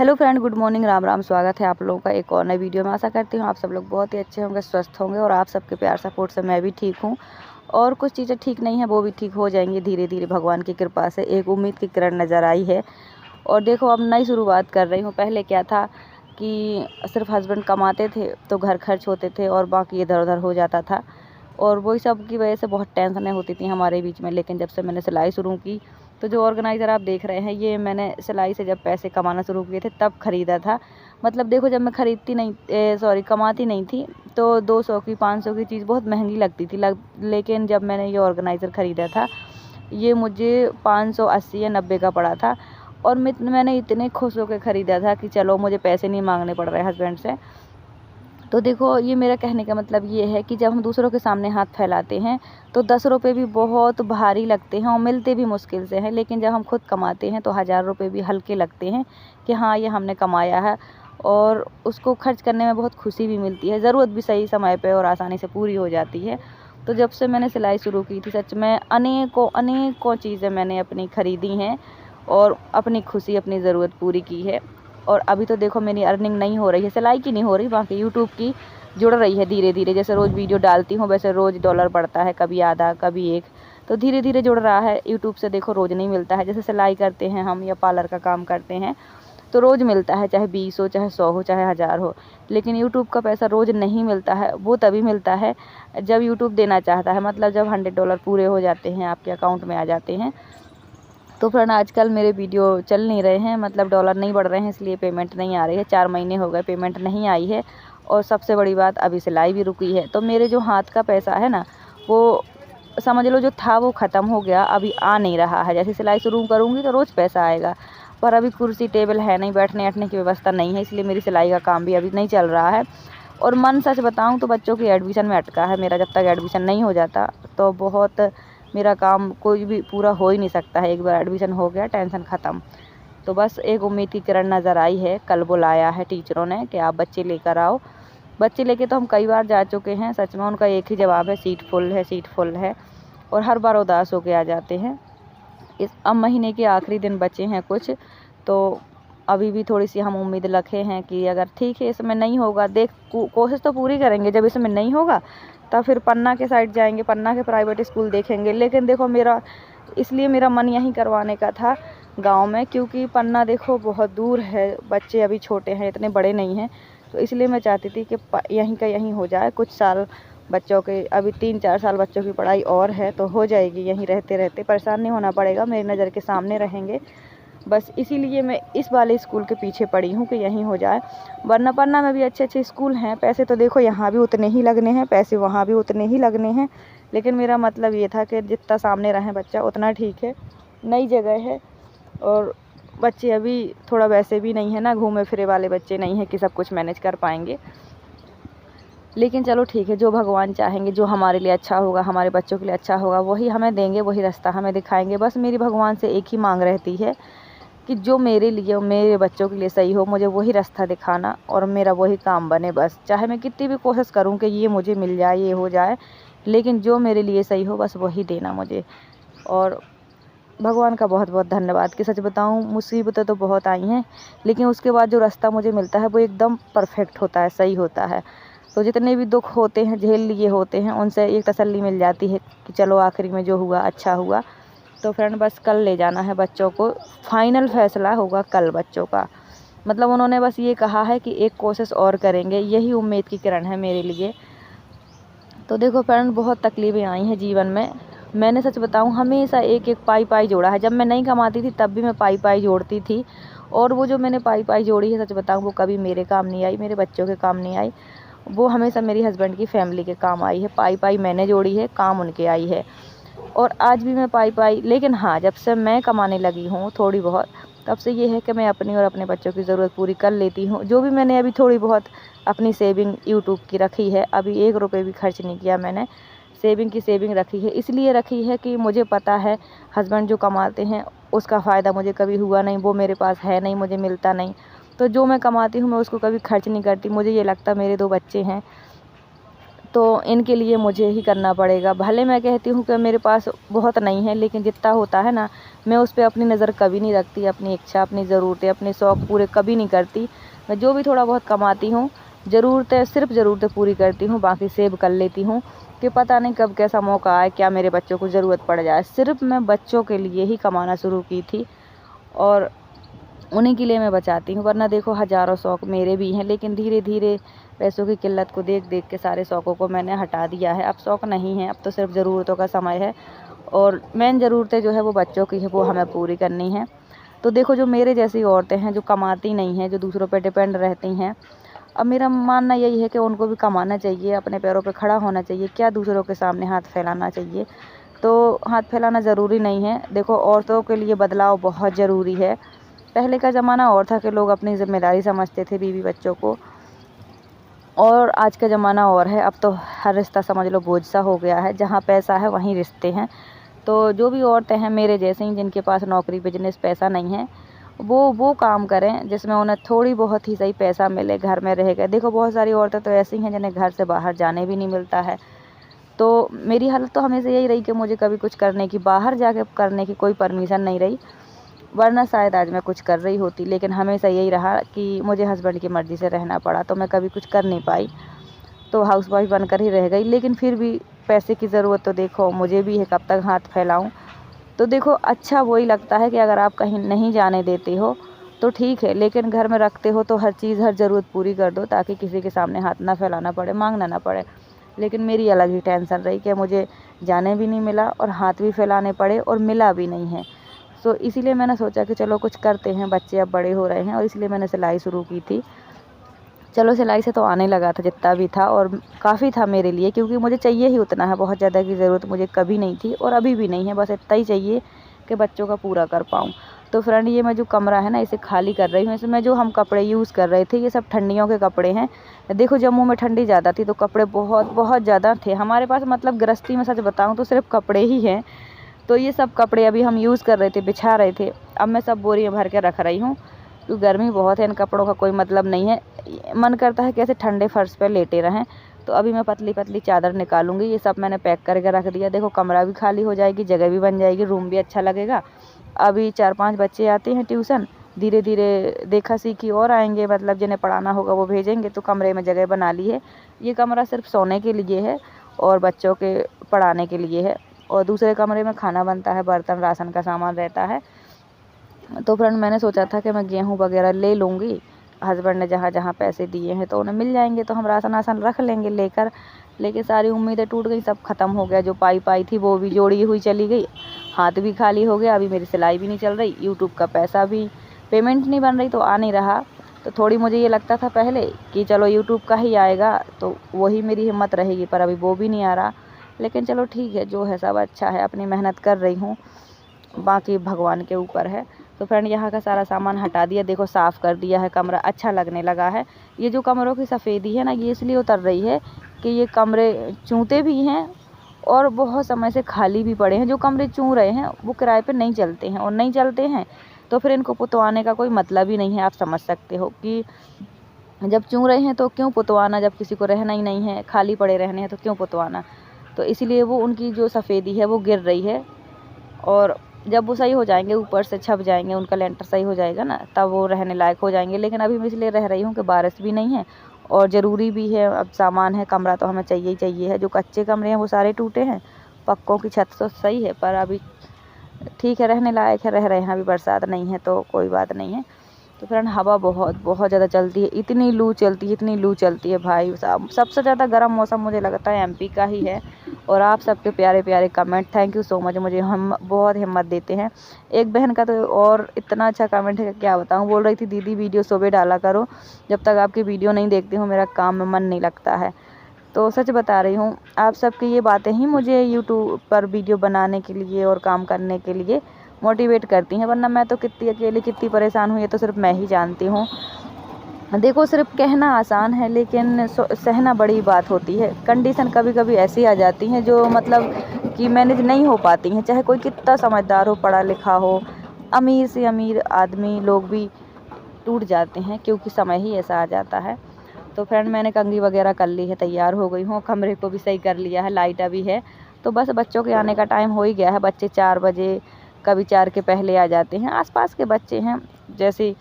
Hello friend, good morning, Ram Ram. स्वागत है आप लोगों का एक और नई वीडियो में। आशा करती हूँ आप सब लोग बहुत ही अच्छे होंगे, स्वस्थ होंगे और आप सबके प्यार सपोर्ट से मैं भी ठीक हूँ। और कुछ चीज़ें ठीक नहीं है वो भी ठीक हो जाएंगी धीरे धीरे भगवान की कृपा से। एक उम्मीद की किरण नज़र आई है और देखो अब नई शुरुआत कर रही हूँ। पहले क्या था कि सिर्फ हस्बैंड कमाते थे तो घर खर्च होते थे और बाकी इधर उधर हो जाता था और वही सब की वजह से बहुत टेंशनें होती थी हमारे बीच में। लेकिन जब से मैंने सिलाई शुरू की तो जो ऑर्गेनाइज़र आप देख रहे हैं ये मैंने सिलाई से जब पैसे कमाना शुरू किए थे तब ख़रीदा था। मतलब देखो जब मैं कमाती नहीं थी तो 200 की 500 की चीज़ बहुत महंगी लगती थी लेकिन जब मैंने ये ऑर्गेनाइज़र ख़रीदा था ये मुझे 580 या 90 का पड़ा था और मैंने इतने खुश होकर ख़रीदा था कि चलो मुझे पैसे नहीं मांगने पड़ रहे हस्बैंड से। तो देखो ये मेरा कहने का मतलब ये है कि जब हम दूसरों के सामने हाथ फैलाते हैं तो 10 रुपये भी बहुत भारी लगते हैं और मिलते भी मुश्किल से हैं। लेकिन जब हम खुद कमाते हैं तो 1000 रुपये भी हल्के लगते हैं कि हाँ ये हमने कमाया है और उसको खर्च करने में बहुत खुशी भी मिलती है। ज़रूरत भी सही समय पे और आसानी से पूरी हो जाती है। तो जब से मैंने सिलाई शुरू की थी सच में अनेकों अनेकों चीज़ें मैंने अपनी ख़रीदी हैं और अपनी खुशी अपनी ज़रूरत पूरी की है। और अभी तो देखो मेरी अर्निंग नहीं हो रही है, सिलाई की नहीं हो रही, बाकी यूट्यूब की जुड़ रही है धीरे धीरे। जैसे रोज़ वीडियो डालती हूँ वैसे रोज़ डॉलर बढ़ता है, कभी आधा कभी एक, तो धीरे धीरे जुड़ रहा है। यूट्यूब से देखो रोज़ नहीं मिलता है, जैसे सिलाई करते हैं हम या पार्लर का काम करते हैं तो रोज़ मिलता है, चाहे 20 हो, चाहे 100 हो, चाहे 1000 हो। लेकिन यूट्यूब का पैसा रोज़ नहीं मिलता है, वो तभी मिलता है जब यूट्यूब देना चाहता है। मतलब जब $100 पूरे हो जाते हैं, आपके अकाउंट में आ जाते हैं। तो फ्रेंड आजकल मेरे वीडियो चल नहीं रहे हैं, मतलब डॉलर नहीं बढ़ रहे हैं, इसलिए पेमेंट नहीं आ रही है। 4 महीने हो गए पेमेंट नहीं आई है और सबसे बड़ी बात अभी सिलाई भी रुकी है। तो मेरे जो हाथ का पैसा है ना वो समझ लो जो था वो ख़त्म हो गया, अभी आ नहीं रहा है। जैसे सिलाई शुरू करूँगी तो रोज़ पैसा आएगा, पर अभी कुर्सी टेबल है नहीं, बैठने बैठने की व्यवस्था नहीं है, इसलिए मेरी सिलाई का काम भी अभी नहीं चल रहा है। और मन सच बताऊँ तो बच्चों की एडमिशन में अटका है मेरा। जब तक एडमिशन नहीं हो जाता तो बहुत मेरा काम कोई भी पूरा हो ही नहीं सकता है। एक बार एडमिशन हो गया टेंशन ख़त्म। तो बस एक उम्मीद की किरण नज़र आई है। कल बुलाया है टीचरों ने कि आप बच्चे लेकर आओ। बच्चे लेके तो हम कई बार जा चुके हैं, सच में उनका एक ही जवाब है, सीट फुल है, सीट फुल है, और हर बार उदास होके आ जाते हैं। अब महीने के आखिरी दिन बचे हैं कुछ, तो अभी भी थोड़ी सी हम उम्मीद रखे हैं कि अगर ठीक है इसमें नहीं होगा, कोशिश तो पूरी करेंगे। जब इसमें नहीं होगा तब फिर पन्ना के साइड जाएंगे, पन्ना के प्राइवेट स्कूल देखेंगे। लेकिन देखो मेरा मन यहीं करवाने का था गांव में, क्योंकि पन्ना देखो बहुत दूर है, बच्चे अभी छोटे हैं, इतने बड़े नहीं हैं। तो इसलिए मैं चाहती थी कि यहीं का यहीं हो जाए। कुछ साल बच्चों के, अभी 3-4 साल बच्चों की पढ़ाई और है तो हो जाएगी, यहीं रहते रहते परेशान नहीं होना पड़ेगा, मेरी नज़र के सामने रहेंगे। बस इसीलिए मैं इस वाले स्कूल के पीछे पड़ी हूँ कि यहीं हो जाए। वरना पन्ना में भी अच्छे अच्छे स्कूल हैं, पैसे तो देखो यहाँ भी उतने ही लगने हैं, पैसे वहाँ भी उतने ही लगने हैं। लेकिन मेरा मतलब ये था कि जितना सामने रहे बच्चा उतना ठीक है। नई जगह है और बच्चे अभी थोड़ा वैसे भी नहीं है ना, घूमे फिरे वाले बच्चे नहीं हैं कि सब कुछ मैनेज कर पाएंगे। लेकिन चलो ठीक है, जो भगवान चाहेंगे, जो हमारे लिए अच्छा होगा, हमारे बच्चों के लिए अच्छा होगा, वही हमें देंगे, वही रास्ता हमें दिखाएंगे। बस मेरी भगवान से एक ही मांग रहती है कि जो मेरे लिए और मेरे बच्चों के लिए सही हो, मुझे वही रास्ता दिखाना और मेरा वही काम बने। बस चाहे मैं कितनी भी कोशिश करूं कि ये मुझे मिल जाए, ये हो जाए, लेकिन जो मेरे लिए सही हो बस वही देना मुझे। और भगवान का बहुत बहुत धन्यवाद कि सच बताऊं मुसीबतें तो बहुत आई हैं, लेकिन उसके बाद जो रास्ता मुझे मिलता है वो एकदम परफेक्ट होता है, सही होता है। तो जितने भी दुख होते हैं, झेल लिए होते हैं, उनसे एक तसल्ली मिल जाती है कि चलो आखिरी में जो हुआ अच्छा हुआ। तो फ्रेंड बस कल ले जाना है बच्चों को, फाइनल फैसला होगा कल बच्चों का। मतलब उन्होंने बस ये कहा है कि एक कोशिश और करेंगे, यही उम्मीद की किरण है मेरे लिए। तो देखो फ्रेंड बहुत तकलीफ़ें आई हैं जीवन में। मैंने सच बताऊं हमेशा एक एक पाई पाई जोड़ा है। जब मैं नहीं कमाती थी तब भी मैं पाई पाई जोड़ती थी, और वो जो मैंने पाई पाई जोड़ी है सच बताऊं वो कभी मेरे काम नहीं आई, मेरे बच्चों के काम नहीं आई, वो हमेशा मेरी हस्बैंड की फैमिली के काम आई है। पाई पाई मैंने जोड़ी है, काम उनके आई है। और आज भी मैं पाई पाई, लेकिन हाँ जब से मैं कमाने लगी हूँ थोड़ी बहुत, तब से ये है कि मैं अपनी और अपने बच्चों की ज़रूरत पूरी कर लेती हूँ। जो भी मैंने अभी थोड़ी बहुत अपनी सेविंग यूट्यूब की रखी है, अभी 1 रुपये भी खर्च नहीं किया मैंने, सेविंग की सेविंग रखी है। इसलिए रखी है कि मुझे पता है हस्बैंड जो कमाते हैं उसका फ़ायदा मुझे कभी हुआ नहीं, वो मेरे पास है नहीं, मुझे मिलता नहीं। तो जो मैं कमाती हूँ मैं उसको कभी खर्च नहीं करती। मुझे ये लगता मेरे 2 बच्चे हैं तो इनके लिए मुझे ही करना पड़ेगा। भले मैं कहती हूँ कि मेरे पास बहुत नहीं है, लेकिन जितना होता है ना, मैं उस पे अपनी नज़र कभी नहीं रखती, अपनी इच्छा, अपनी ज़रूरतें, अपने शौक़ पूरे कभी नहीं करती। मैं जो भी थोड़ा बहुत कमाती हूँ, ज़रूरतें, सिर्फ़ ज़रूरतें पूरी करती हूँ, बाकी सेव कर लेती हूँ कि पता नहीं कब कैसा मौका आए, क्या मेरे बच्चों को ज़रूरत पड़ जाए। सिर्फ़ मैं बच्चों के लिए ही कमाना शुरू की थी और उन्हीं के लिए मैं बचाती हूँ, वरना देखो हज़ारों शौक़ मेरे भी हैं, लेकिन धीरे-धीरे पैसों की किल्लत को देख-देख के सारे शौक़ों को मैंने हटा दिया है। अब शौक़ नहीं है, अब तो सिर्फ़ ज़रूरतों का समय है और मेन ज़रूरतें जो है वो बच्चों की है, वो हमें पूरी करनी है। तो देखो जो मेरे जैसी औरतें हैं, जो कमाती नहीं हैं, जो दूसरों पे डिपेंड रहती हैं, अब मेरा मानना यही है कि उनको भी कमाना चाहिए, अपने पैरों पे खड़ा होना चाहिए, क्या दूसरों के सामने हाथ फैलाना चाहिए। तो हाथ फैलाना ज़रूरी नहीं है, देखो औरतों के लिए बदलाव बहुत ज़रूरी है। पहले का ज़माना और था कि लोग अपनी ज़िम्मेदारी समझते थे बीवी बच्चों को, और आज का ज़माना और है। अब तो हर रिश्ता समझ लो बोझ सा हो गया है, जहाँ पैसा है वहीं रिश्ते हैं। तो जो भी औरतें हैं मेरे जैसी, जिनके पास नौकरी, बिजनेस, पैसा नहीं है, वो काम करें जिसमें उन्हें थोड़ी बहुत ही सही पैसा मिले, घर में रह के। देखो बहुत सारी औरतें तो ऐसी हैं जिन्हें घर से बाहर जाने भी नहीं मिलता है। तो मेरी हालत तो हमेशा यही रही कि मुझे कभी कुछ करने की, बाहर जाके करने की कोई परमिशन नहीं रही, वरना शायद आज मैं कुछ कर रही होती। लेकिन हमेशा यही रहा कि मुझे हस्बैंड की मर्ज़ी से रहना पड़ा, तो मैं कभी कुछ कर नहीं पाई, तो हाउसवाइफ़ बनकर ही रह गई। लेकिन फिर भी पैसे की ज़रूरत तो देखो मुझे भी है, कब तक हाथ फैलाऊँ। तो देखो अच्छा वही लगता है कि अगर आप कहीं नहीं जाने देते हो तो ठीक है, लेकिन घर में रखते हो तो हर चीज़, हर ज़रूरत पूरी कर दो, ताकि किसी के सामने हाथ ना फैलाना पड़े, मांगना ना पड़े। लेकिन मेरी अलग ही टेंशन रही कि मुझे जाने भी नहीं मिला और हाथ भी फैलाने पड़े और मिला भी नहीं है। सो इसीलिए मैंने सोचा कि चलो कुछ करते हैं, बच्चे अब बड़े हो रहे हैं, और इसलिए मैंने सिलाई शुरू की थी। चलो सिलाई से तो आने लगा था जितना भी था, और काफ़ी था मेरे लिए, क्योंकि मुझे चाहिए ही उतना है, बहुत ज़्यादा की ज़रूरत मुझे कभी नहीं थी और अभी भी नहीं है, बस इतना ही चाहिए कि बच्चों का पूरा कर पाऊँ। तो फ्रेंड ये मैं जो कमरा है ना, इसे खाली कर रही हूँ। इसमें जो हम कपड़े यूज़ कर रहे थे ये सब ठंडियों के कपड़े हैं। देखो जम्मू में ठंडी ज़्यादा थी तो कपड़े बहुत बहुत ज़्यादा थे हमारे पास, मतलब गृहस्थी में सच बताऊँ तो सिर्फ कपड़े ही हैं। तो ये सब कपड़े अभी हम यूज़ कर रहे थे, बिछा रहे थे। अब मैं सब बोरी में भर के रख रही हूँ, क्योंकि गर्मी बहुत है, इन कपड़ों का कोई मतलब नहीं है। मन करता है कि ऐसे ठंडे फर्श पे लेटे रहें। तो अभी मैं पतली पतली चादर निकालूंगी, ये सब मैंने पैक करके रख दिया। देखो कमरा भी खाली हो जाएगी, जगह भी बन जाएगी, रूम भी अच्छा लगेगा। अभी 4-5 बच्चे आते हैं ट्यूशन, धीरे धीरे देखा सीखी और आएंगे, मतलब जिन्हें पढ़ाना होगा वो भेजेंगे, तो कमरे में जगह बना ली है। ये कमरा सिर्फ सोने के लिए है और बच्चों के पढ़ाने के लिए है, और दूसरे कमरे में खाना बनता है, बर्तन राशन का सामान रहता है। तो फ्रेंड मैंने सोचा था कि मैं गेहूँ वगैरह ले लूँगी, हस्बैंड ने जहाँ जहाँ पैसे दिए हैं तो उन्हें मिल जाएंगे, तो हम राशन वासन रख लेंगे लेकर। लेकिन सारी उम्मीदें टूट गई, सब ख़त्म हो गया। जो पाई थी वो भी जोड़ी हुई चली गई, हाथ भी खाली हो गया। अभी मेरी सिलाई भी नहीं चल रही, यूट्यूब का पैसा भी, पेमेंट नहीं बन रही तो आ नहीं रहा। तो थोड़ी मुझे ये लगता था पहले कि चलो यूट्यूब का ही आएगा तो वही मेरी हिम्मत रहेगी, पर अभी वो भी नहीं आ रहा। लेकिन चलो ठीक है, जो है सब अच्छा है, अपनी मेहनत कर रही हूँ, बाकी भगवान के ऊपर है। तो फ्रेंड यहाँ का सारा सामान हटा दिया, देखो साफ़ कर दिया है, कमरा अच्छा लगने लगा है। ये जो कमरों की सफ़ेदी है ना, ये इसलिए उतर रही है कि ये कमरे चूते भी हैं और बहुत समय से खाली भी पड़े हैं। जो कमरे चूँ रहे हैं वो किराए पे नहीं चलते हैं, और नहीं चलते हैं तो फिर इनको पुतवाने का कोई मतलब ही नहीं है। आप समझ सकते हो कि जब चूँ रहे हैं तो क्यों पुतवाना, जब किसी को रहना ही नहीं है, खाली पड़े रहने हैं तो क्यों पुतवाना। तो इसलिए वो उनकी जो सफ़ेदी है वो गिर रही है, और जब वो सही हो जाएंगे, ऊपर से छप जाएंगे, उनका लेंटर सही हो जाएगा ना, तब वो रहने लायक हो जाएंगे। लेकिन अभी मैं इसलिए रह रही हूँ कि बारिश भी नहीं है और ज़रूरी भी है, अब सामान है, कमरा तो हमें चाहिए ही चाहिए है। जो कच्चे कमरे हैं वो सारे टूटे हैं, पक्कों की छत तो सही है, पर अभी ठीक है, रहने लायक है, रह रहे हैं। अभी बरसात नहीं है तो कोई बात नहीं है। तो फ्रेंड हवा बहुत बहुत ज़्यादा चलती है, इतनी लू चलती है, इतनी लू चलती है भाई साहब। सबसे ज़्यादा गर्म मौसम मुझे लगता है एमपी का ही है। और आप सबके प्यारे प्यारे comment, thank you so much, मुझे हम बहुत हिम्मत देते हैं। एक बहन का तो और इतना अच्छा कमेंट है कि क्या बताऊँ, बोल रही थी दीदी वीडियो सुबह डाला करो, जब तक आपकी वीडियो नहीं देखती हूँ मेरा काम में मन नहीं लगता है। तो सच बता रही हूँ, आप सबकी ये बातें ही मुझे यूट्यूब पर वीडियो बनाने के लिए और काम करने के लिए मोटिवेट करती हैं, वरना मैं तो कितनी अकेली, कितनी परेशान हूँ ये तो सिर्फ मैं ही जानती हूँ। देखो सिर्फ कहना आसान है, लेकिन सहना बड़ी बात होती है। कंडीशन कभी कभी ऐसी आ जाती हैं जो मतलब कि मैनेज नहीं हो पाती हैं, चाहे कोई कितना समझदार हो, पढ़ा लिखा हो, अमीर से अमीर आदमी लोग भी टूट जाते हैं, क्योंकि समय ही ऐसा आ जाता है। तो फ्रेंड मैंने कंघी वगैरह कर ली है, तैयार हो गई हूँ, कमरे को भी सही कर लिया है, लाइट अभी है। तो बस बच्चों के आने का टाइम हो ही गया है। बच्चे 4 बजे, कभी 4 के पहले आ जाते हैं। आसपास के बच्चे हैं, जैसे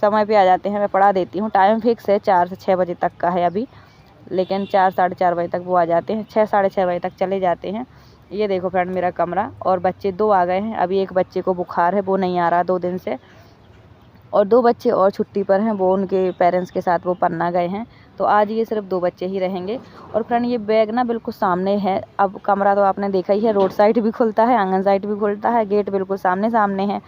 समय पे आ जाते हैं। मैं पढ़ा देती हूँ, टाइम फिक्स है 4 से 6 बजे तक का है अभी, लेकिन 4 साढ़े 4 बजे तक वो आ जाते हैं, 6 साढ़े 6 बजे तक चले जाते हैं। ये देखो फ्रेंड मेरा कमरा, और बच्चे 2 आ गए हैं। अभी एक बच्चे को बुखार है, वो नहीं आ रहा 2 दिन से, और 2 बच्चे और छुट्टी पर हैं, वो उनके पेरेंट्स के साथ वो पन्ना गए हैं। तो आज ये सिर्फ 2 बच्चे ही रहेंगे। और फ्रेंड ये बैग ना बिल्कुल सामने है। अब कमरा तो आपने देखा ही है, रोड साइड भी खुलता है, आंगन साइड भी खुलता है, गेट बिल्कुल सामने सामने है,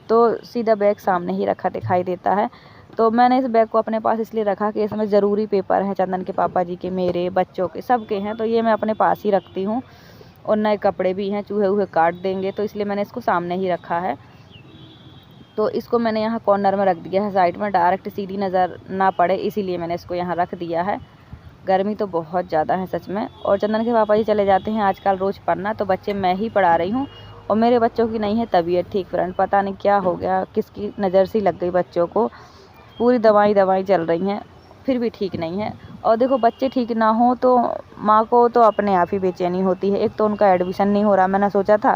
तो सीधा बैग सामने ही रखा दिखाई देता है। तो मैंने इस बैग को अपने पास इसलिए रखा कि इसमें ज़रूरी पेपर है, चंदन के पापा जी के, मेरे, बच्चों के, सबके हैं, तो ये मैं अपने पास ही रखती हूँ। और नए कपड़े भी हैं, चूहे वूहे काट देंगे, तो इसलिए मैंने इसको सामने ही रखा है। तो इसको मैंने यहाँ कॉर्नर में रख दिया है, साइड में, डायरेक्ट सीधी नज़र ना पड़े, इसीलिए मैंने इसको यहाँ रख दिया है। गर्मी तो बहुत ज़्यादा है सच में। और चंदन के पापा जी चले जाते हैं आजकल रोज़ पढ़ना, तो बच्चे मैं ही पढ़ा रही हूँ। और मेरे बच्चों की नहीं है तबीयत ठीक फ्रेंड, पता नहीं क्या हो गया, किसकी नज़र सी लग गई बच्चों को। पूरी दवाई चल रही हैं, फिर भी ठीक नहीं है। और देखो बच्चे ठीक ना हो तो माँ को तो अपने आप ही बेचैनी होती है। एक तो उनका एडमिशन नहीं हो रहा, मैंने सोचा था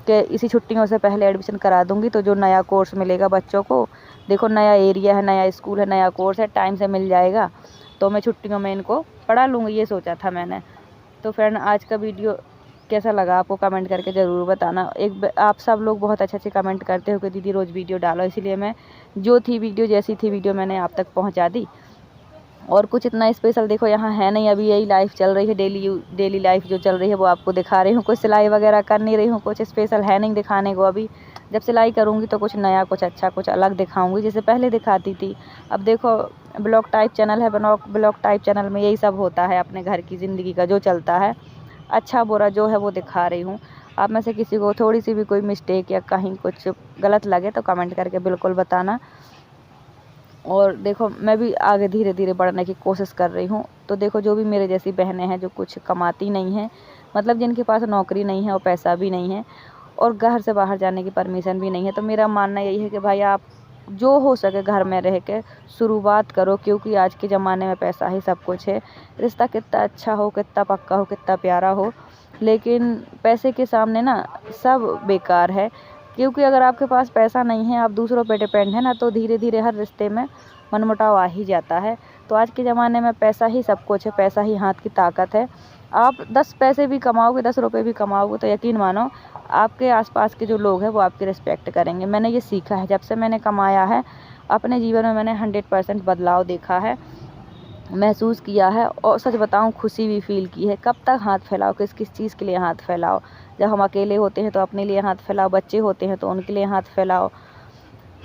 कि इसी छुट्टियों से पहले एडमिशन करा दूंगी, तो जो नया कोर्स मिलेगा बच्चों को, देखो नया एरिया है, नया स्कूल है, नया कोर्स है, टाइम से मिल जाएगा, तो मैं छुट्टियों में इनको पढ़ा लूँगी, ये सोचा था मैंने। तो फ्रेंड आज का वीडियो कैसा लगा आपको कमेंट करके ज़रूर बताना। आप सब लोग बहुत अच्छे कमेंट करते हो कि दीदी रोज़ वीडियो डालो, इसीलिए मैं जो थी वीडियो, जैसी थी वीडियो, मैंने आप तक पहुंचा दी। और कुछ इतना स्पेशल देखो यहाँ है नहीं, अभी यही लाइफ चल रही है, डेली लाइफ जो चल रही है वो आपको दिखा रही हूँ। कुछ सिलाई वगैरह कर नहीं रही हूँ, कुछ स्पेशल है नहीं दिखाने को अभी। जब सिलाई करूँगी तो कुछ नया, कुछ अच्छा, कुछ अलग दिखाऊँगी, जैसे पहले दिखाती थी। अब देखो ब्लॉग टाइप चैनल है, ब्लॉग टाइप चैनल में यही सब होता है, अपने घर की ज़िंदगी का जो चलता है, अच्छा बुरा जो है वो दिखा रही हूँ। आप में से किसी को थोड़ी सी भी कोई मिस्टेक या कहीं कुछ गलत लगे तो कमेंट करके बिल्कुल बताना। और देखो मैं भी आगे धीरे धीरे बढ़ने की कोशिश कर रही हूँ। तो देखो जो भी मेरे जैसी बहनें हैं जो कुछ कमाती नहीं हैं, मतलब जिनके पास नौकरी नहीं है और पैसा भी नहीं है और घर से बाहर जाने की परमिशन भी नहीं है, तो मेरा मानना यही है कि भाई आप जो हो सके घर में रह के शुरुआत करो, क्योंकि आज के ज़माने में पैसा ही सब कुछ है। रिश्ता कितना अच्छा हो, कितना पक्का हो, कितना प्यारा हो, लेकिन पैसे के सामने ना सब बेकार है। क्योंकि अगर आपके पास पैसा नहीं है, आप दूसरों पे डिपेंड है ना, तो धीरे धीरे हर रिश्ते में मनमुटाव आ ही जाता है। तो आज के ज़माने में पैसा ही सब कुछ है, पैसा ही हाथ की ताकत है। आप 10 पैसे भी कमाओगे, 10 रुपये भी कमाओगे, तो यकीन मानो आपके आसपास के जो लोग हैं वो आपकी रिस्पेक्ट करेंगे। मैंने ये सीखा है, जब से मैंने कमाया है अपने जीवन में मैंने 100% बदलाव देखा है, महसूस किया है। और सच बताऊं खुशी भी फील की है। कब तक हाथ फैलाओ, किस किस चीज़ के लिए हाथ फैलाओ। जब हम अकेले होते हैं तो अपने लिए हाथ फैलाओ, बच्चे होते हैं तो उनके लिए हाथ फैलाओ।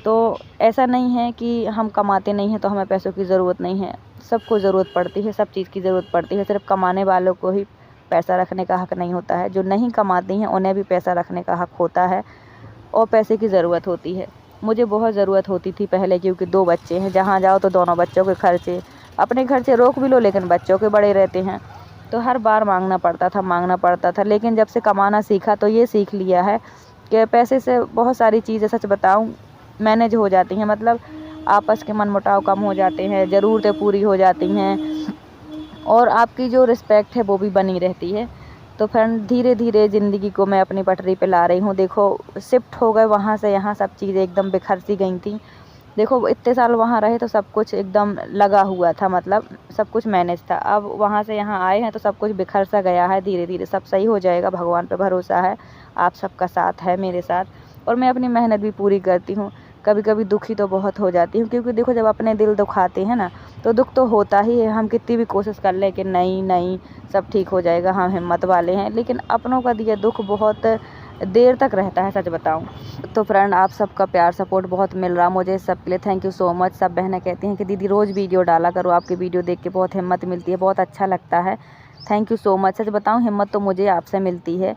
तो ऐसा नहीं है कि हम कमाते नहीं हैं तो हमें पैसों की ज़रूरत नहीं है, सबको ज़रूरत पड़ती है, सब चीज़ की ज़रूरत पड़ती है। सिर्फ कमाने वालों को ही पैसा रखने का हक़ नहीं होता है, जो नहीं कमाती हैं उन्हें भी पैसा रखने का हक़ होता है और पैसे की ज़रूरत होती है। मुझे बहुत ज़रूरत होती थी पहले, क्योंकि 2 बच्चे हैं, जहाँ जाओ तो दोनों बच्चों के खर्चे, अपने खर्चे रोक भी लो लेकिन बच्चों के बड़े रहते हैं, तो हर बार मांगना पड़ता था। लेकिन जब से कमाना सीखा तो ये सीख लिया है कि पैसे से बहुत सारी चीज़ें, सच बताऊं, मैनेज हो जाती हैं। मतलब आपस के मनमुटाव कम हो जाते हैं, ज़रूरतें पूरी हो जाती हैं और आपकी जो रिस्पेक्ट है वो भी बनी रहती है। तो फ्रेंड धीरे धीरे ज़िंदगी को मैं अपनी पटरी पे ला रही हूँ। देखो शिफ्ट हो गए वहाँ से यहाँ, सब चीज़ें एकदम बिखर सी गई थी। देखो इतने साल वहाँ रहे तो सब कुछ एकदम लगा हुआ था, मतलब सब कुछ मैनेज था। अब वहाँ से यहाँ आए हैं तो सब कुछ बिखर सा गया है। धीरे धीरे सब सही हो जाएगा, भगवान पे भरोसा है, आप सबका साथ है मेरे साथ, और मैं अपनी मेहनत भी पूरी करती हूँ। कभी कभी दुखी तो बहुत हो जाती हूँ, क्योंकि देखो जब अपने दिल दुखाते हैं ना तो दुख तो होता ही है। हम कितनी भी कोशिश कर लें कि नहीं नहीं सब ठीक हो जाएगा, हम हिम्मत वाले हैं, लेकिन अपनों का दिया दुख बहुत देर तक रहता है, सच बताऊं। तो फ्रेंड आप सबका प्यार सपोर्ट बहुत मिल रहा मुझे, सबके लिए थैंक यू सो मच। सब बहनें कहती हैं कि दीदी रोज़ वीडियो डाला करो, आपकी वीडियो देख के बहुत हिम्मत मिलती है, बहुत अच्छा लगता है। Thank you so much. सच बताऊं हिम्मत तो मुझे आपसे मिलती है,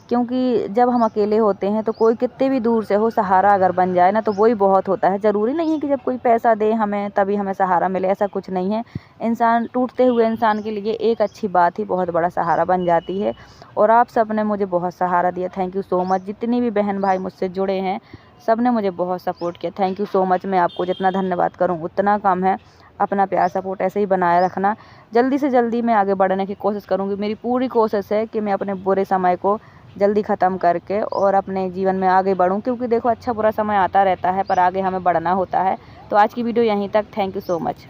क्योंकि जब हम अकेले होते हैं तो कोई कितने भी दूर से हो, सहारा अगर बन जाए ना तो वही बहुत होता है। ज़रूरी नहीं है कि जब कोई पैसा दे हमें तभी हमें सहारा मिले, ऐसा कुछ नहीं है। इंसान, टूटते हुए इंसान के लिए एक अच्छी बात ही बहुत बड़ा सहारा बन जाती है, और आप सब ने मुझे बहुत सहारा दिया। Thank you so much. जितनी भी बहन भाई मुझसे जुड़े हैं सब ने मुझे बहुत सपोर्ट किया, थैंक यू सो मच। मैं आपको जितना धन्यवाद करूँ उतना कम है। अपना प्यार सपोर्ट ऐसे ही बनाए रखना। जल्दी से जल्दी मैं आगे बढ़ने की कोशिश करूँगी। मेरी पूरी कोशिश है कि मैं अपने बुरे समय को जल्दी ख़त्म करके और अपने जीवन में आगे बढ़ूँ, क्योंकि देखो अच्छा बुरा समय आता रहता है पर आगे हमें बढ़ना होता है। तो आज की वीडियो यहीं तक। Thank you so much.